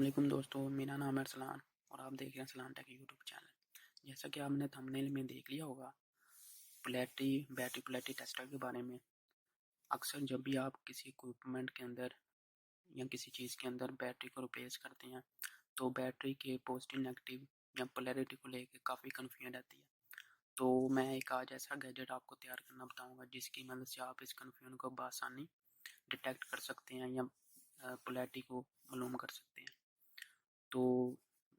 अस्सलामुअलैकुम दोस्तों, मेरा नाम है अरसलान और आप देख रहे हैं ARSLANTECH यूट्यूब चैनल। जैसा कि आपने थंबनेल में देख लिया होगा, बैटरी पोलैरिटी टेस्टर के बारे में। अक्सर जब भी आप किसी इक्विपमेंट के अंदर या किसी चीज़ के अंदर बैटरी को रिप्लेस करते हैं तो बैटरी के पॉजिटिव नेगेटिव या पोलैरिटी को लेकर काफ़ी कन्फ्यूजन रहती है। तो मैं एक आज ऐसा गैजेट आपको तैयार करना बताऊँगा जिसकी मदद से आप इस कन्फ्यूजन को बआसानी डिटेक्ट कर सकते हैं या पोलैरिटी को मालूम कर सकते हैं। तो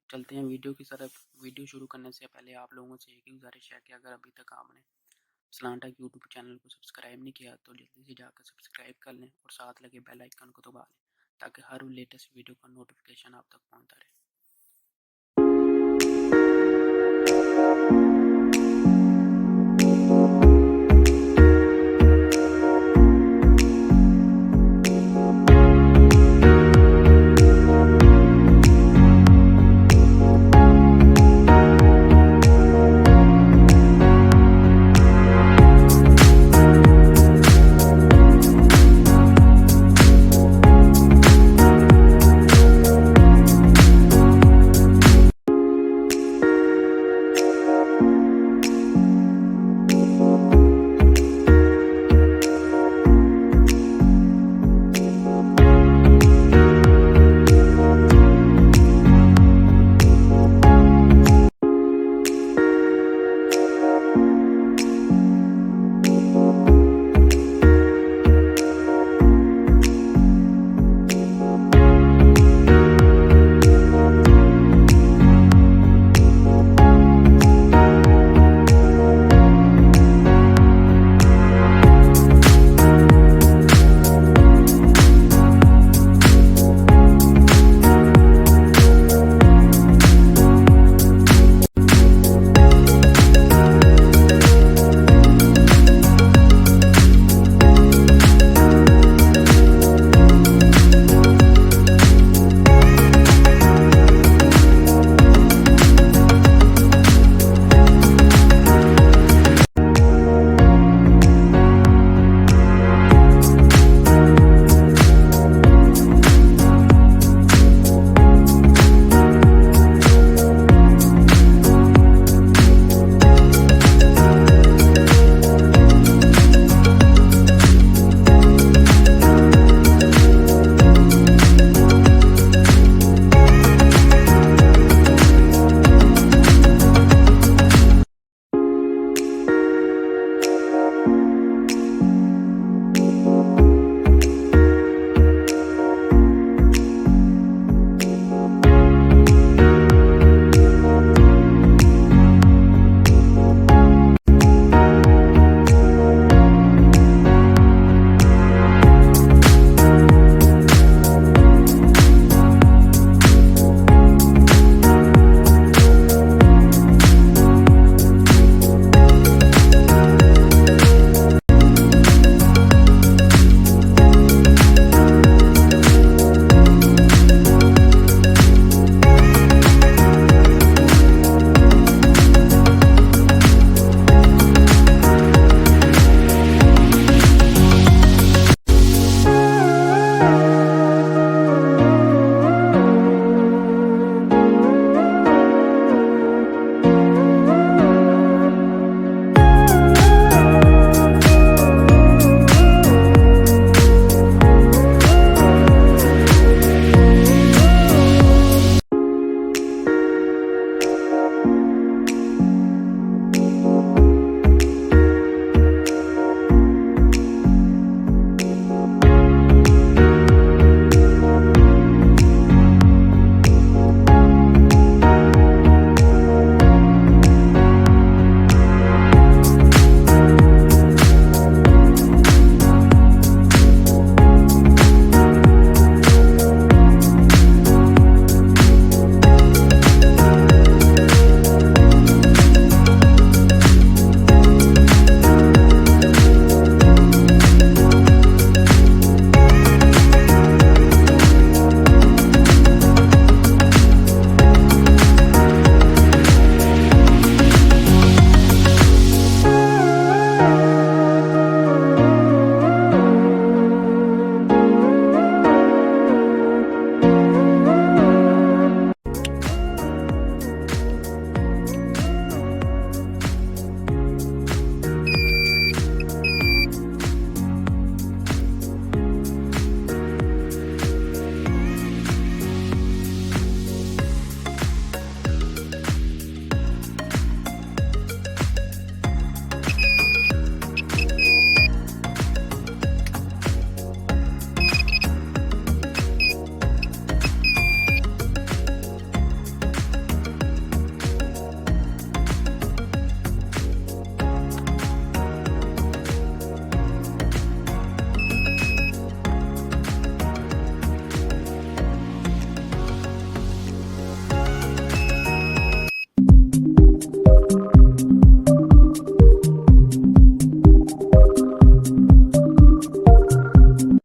चलते हैं वीडियो की तरफ। वीडियो शुरू करने से पहले आप लोगों से एक ही गुजारिश है कि अगर अभी तक आपने ARSLANTECH यूट्यूब चैनल को सब्सक्राइब नहीं किया तो जल्दी से जाकर सब्सक्राइब कर लें और साथ लगे बेल आइकन को दबा लें ताकि हर लेटेस्ट वीडियो का नोटिफिकेशन आप तक पहुंचता रहे।